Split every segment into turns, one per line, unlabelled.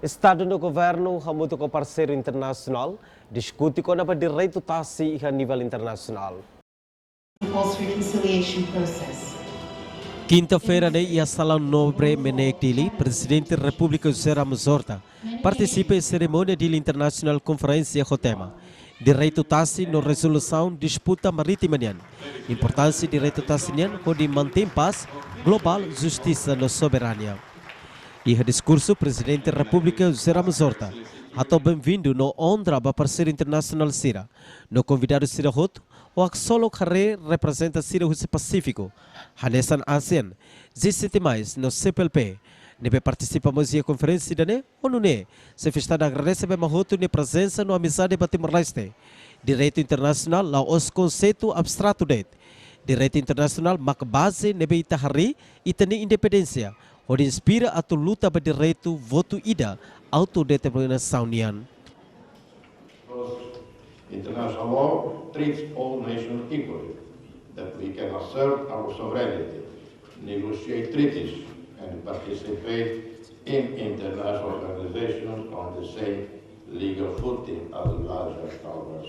Estadu no Governu hamutuk parseiru internasional, diskuti kona direitu tasi a nível internacional.
Post-reconciliation process.
Quinta-feira, a Sala Nobre Menektili, presidente da República José Ramos Horta, participa em cerimônia de internacional conferência com tema Direito Tasi no resolução disputa marítima. Importância direito Tasi onde mantém paz global, justiça no soberania. E o discurso do presidente da República José Ramos Horta, até bem-vindo no Ondra para parceiro internacional Sira, no convidado Sira Roto, o que solo carré representa Sira Rússia Pacífico, Hanesan ASEAN, 17 mais no CPLP. Nebe participamos da conferência da ou não é? Se festa da agradece bem mahoto ne presença no amizade para Timor-Leste. Direito internacional lá os conceito abstrato det. Direito internacional mak base nebe itahari e tani independência, onde inspira a luta para direito voto ida autodeterminação nian.
International law treats all nations equally, that we can assert our sovereignty, negotiate treaties, and participate in international organizations on the same legal footing as larger powers.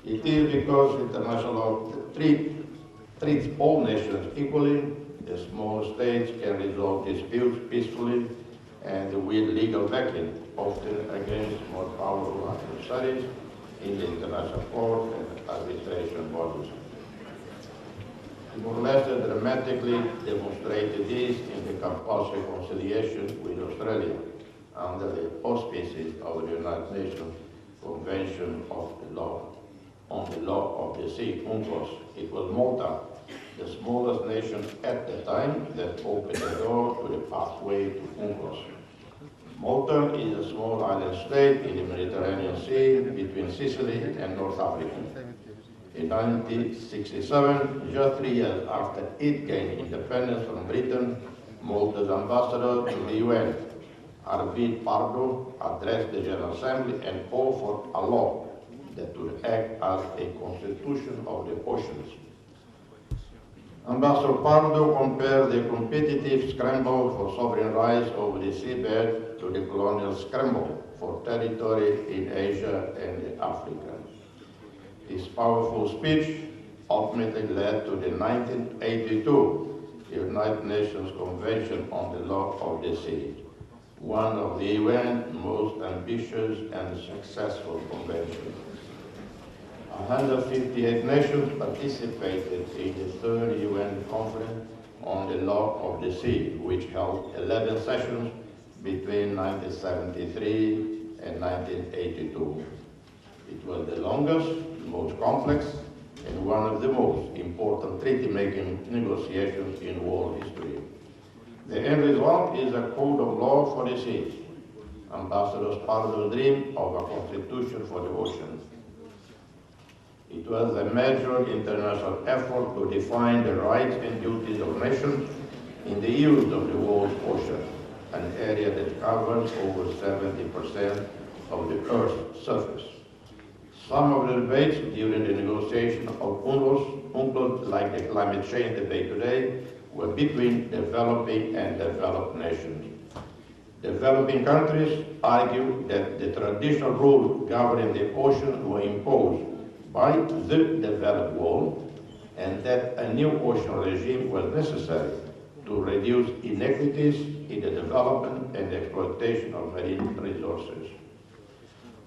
It is because international law treats all nations equally, the small states can resolve disputes peacefully and with legal backing, often against more powerful adversaries in the international court and arbitration bodies. Timor-Leste dramatically demonstrated this in the compulsory conciliation with Australia under the auspices of the United Nations Convention on the Law of the Sea, UNCLOS. It was Malta, the smallest nation at the time, that opened the door to the pathway to UNCLOS. Malta is a small island state in the Mediterranean Sea between Sicily and North Africa. In 1967, just 3 years after it gained independence from Britain, Malta's ambassador to the UN, Arvid Pardo, addressed the General Assembly and offered a law that would act as a constitution of the oceans. Ambassador Pardo compared the competitive scramble for sovereign rights over the seabed to the colonial scramble for territory in Asia and Africa. His powerful speech ultimately led to the 1982 United Nations Convention on the Law of the Sea, one of the UN's most ambitious and successful conventions. 158 nations participated in the third UN Conference on the Law of the Sea, which held 11 sessions between 1973 and 1982. It was the longest, most complex, and one of the most important treaty-making negotiations in world history. The end result is a code of law for the seas, Ambassador Pardo's dream of a constitution for the oceans. It was a major international effort to define the rights and duties of nations in the use of the world's ocean, an area that covers over 70% of the Earth's surface. Some of the debates during the negotiation of UNCLOS, like the climate change debate today, were between developing and developed nations. Developing countries argue that the traditional rules governing the ocean were imposed by the developed world, and that a new ocean regime was necessary to reduce inequities in the development and exploitation of marine resources.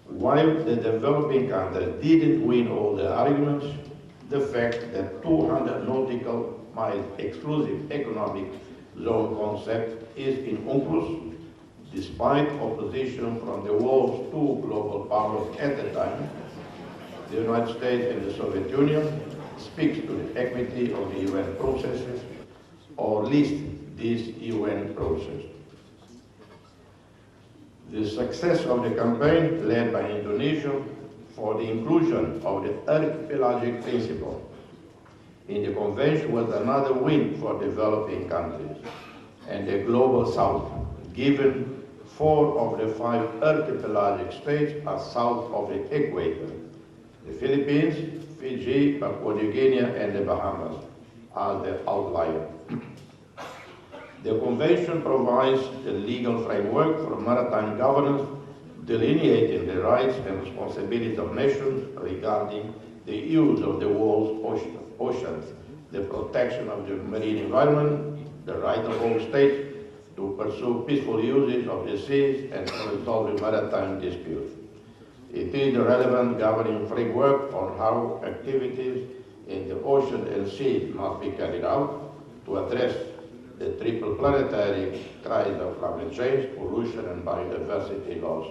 While the developing countries didn't win all the arguments, the fact that 200 nautical miles exclusive economic zone concept is in UNCLOS, despite opposition from the world's two global powers at the time, the United States and the Soviet Union, speaks to the equity of the UN processes, or at least this UN process. The success of the campaign led by Indonesia for the inclusion of the archipelagic principle in the convention was another win for developing countries and the global south, given 4 of the 5 archipelagic states are south of the equator: the Philippines, Fiji, Papua New Guinea, and the Bahamas are the outlier. The Convention provides a legal framework for maritime governance, delineating the rights and responsibilities of nations regarding the use of the world's oceans, the protection of the marine environment, the right of all states to pursue peaceful usage of the seas and to resolve maritime disputes. It is the relevant governing framework on how activities in the ocean and sea must be carried out to address the triple planetary crisis of climate change, pollution, and biodiversity loss.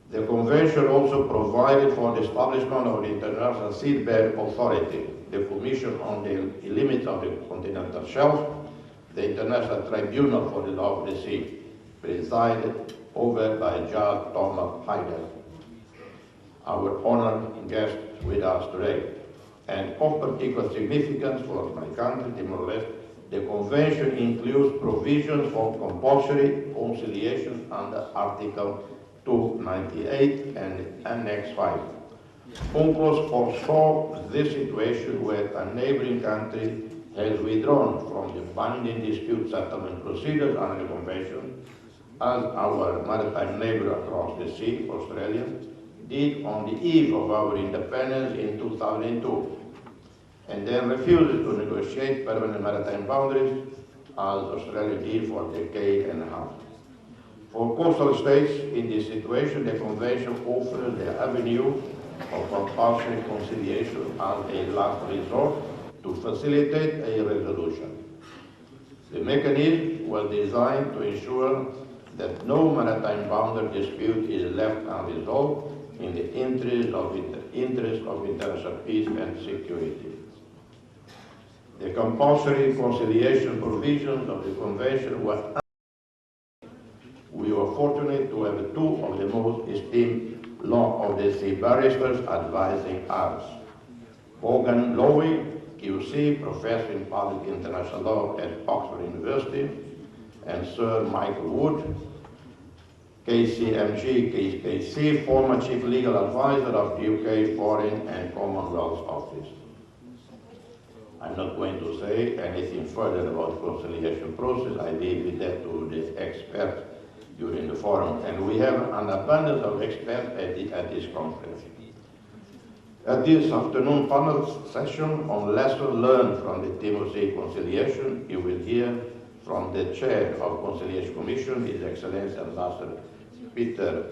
The Convention also provided for the establishment of the International Seabed Authority, the Commission on the Limits of the Continental Shelf, the International Tribunal for the Law of the Sea, presided over by Judge Thomas Heidel, our honored guest with us today. And of particular significance for my country, Timor-Leste, the Convention includes provisions for compulsory conciliation under Article 298 and Annex 5. UNCLOS foresaw this situation where a neighboring country has withdrawn from the binding dispute settlement procedures under the Convention, as our maritime neighbor across the sea, Australia, did on the eve of our independence in 2002, and then refused to negotiate permanent maritime boundaries, as Australia did for a decade and a half. For coastal states in this situation, the Convention offers the avenue of compulsory conciliation as a last resort to facilitate a resolution. The mechanism was designed to ensure that no maritime boundary dispute is left unresolved in the interest of international peace and security. The compulsory conciliation provisions of the Convention were. We were fortunate to have two of the most esteemed law of the sea barristers advising us. Vaughan Lowy, QC, professor in public international law at Oxford University, and Sir Michael Wood, KCMG, KC, former chief legal advisor of the UK Foreign and Commonwealth Office. I'm not going to say anything further about the conciliation process. I leave that to the experts during the forum, and we have an abundance of experts at this conference. At this afternoon panel session on lessons learned from the Timor Sea conciliation, you will hear from the chair of Conciliation Commission, His Excellency Ambassador Peter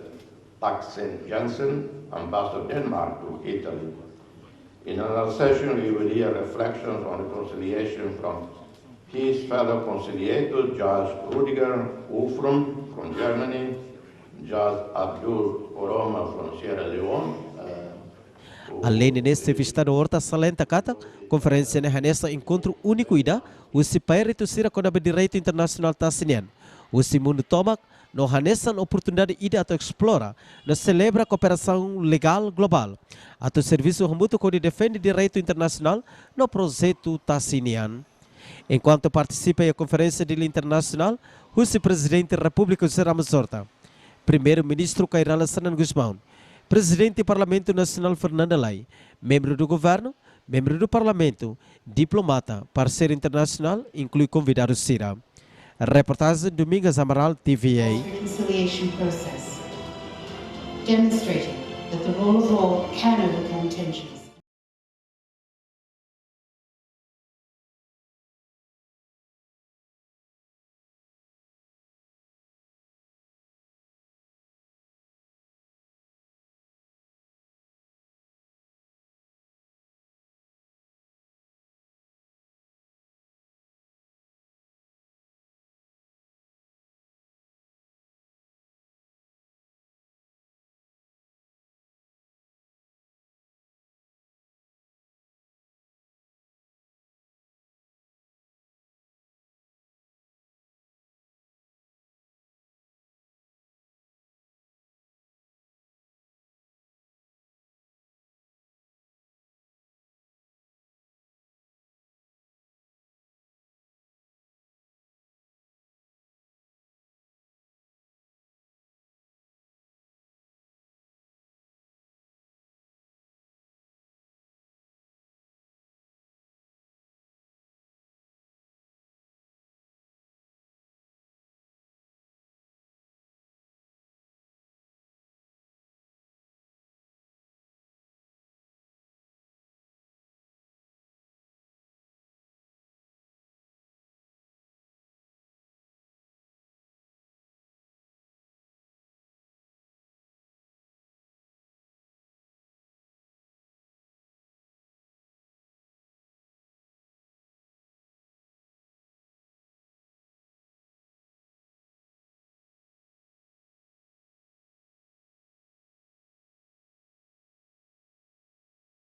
Taxen Jansen, Ambassador of Denmark to Italy. In another session, we will hear reflections on the conciliation from his fellow conciliators, Judge Rudiger Wolfram from Germany, Judge Abdul Oroma from Sierra Leone.
Além neste vistado horta salenta kata, conferência nessa encontro único ida, o parseiru sira kona direitu internasional tasinian. O mundo tomak no hanesan oportunidade ida atau explora, na celebra cooperação legal global, atau serviço hamutuk de defende direitu internasional no projeto tasinian. Enquanto participa da conferência internacional, o presidente da República José Ramos Horta, primeiro-ministro Cairala Sanan Guzmão, presidente do Parlamento Nacional Fernanda Lai, membro do Governo, membro do Parlamento, diplomata, parceiro internacional, inclui convidado Sira. A reportagem Domingos Amaral, TVE.
Reconciliation process, demonstrating that the rule of law can overcome tension.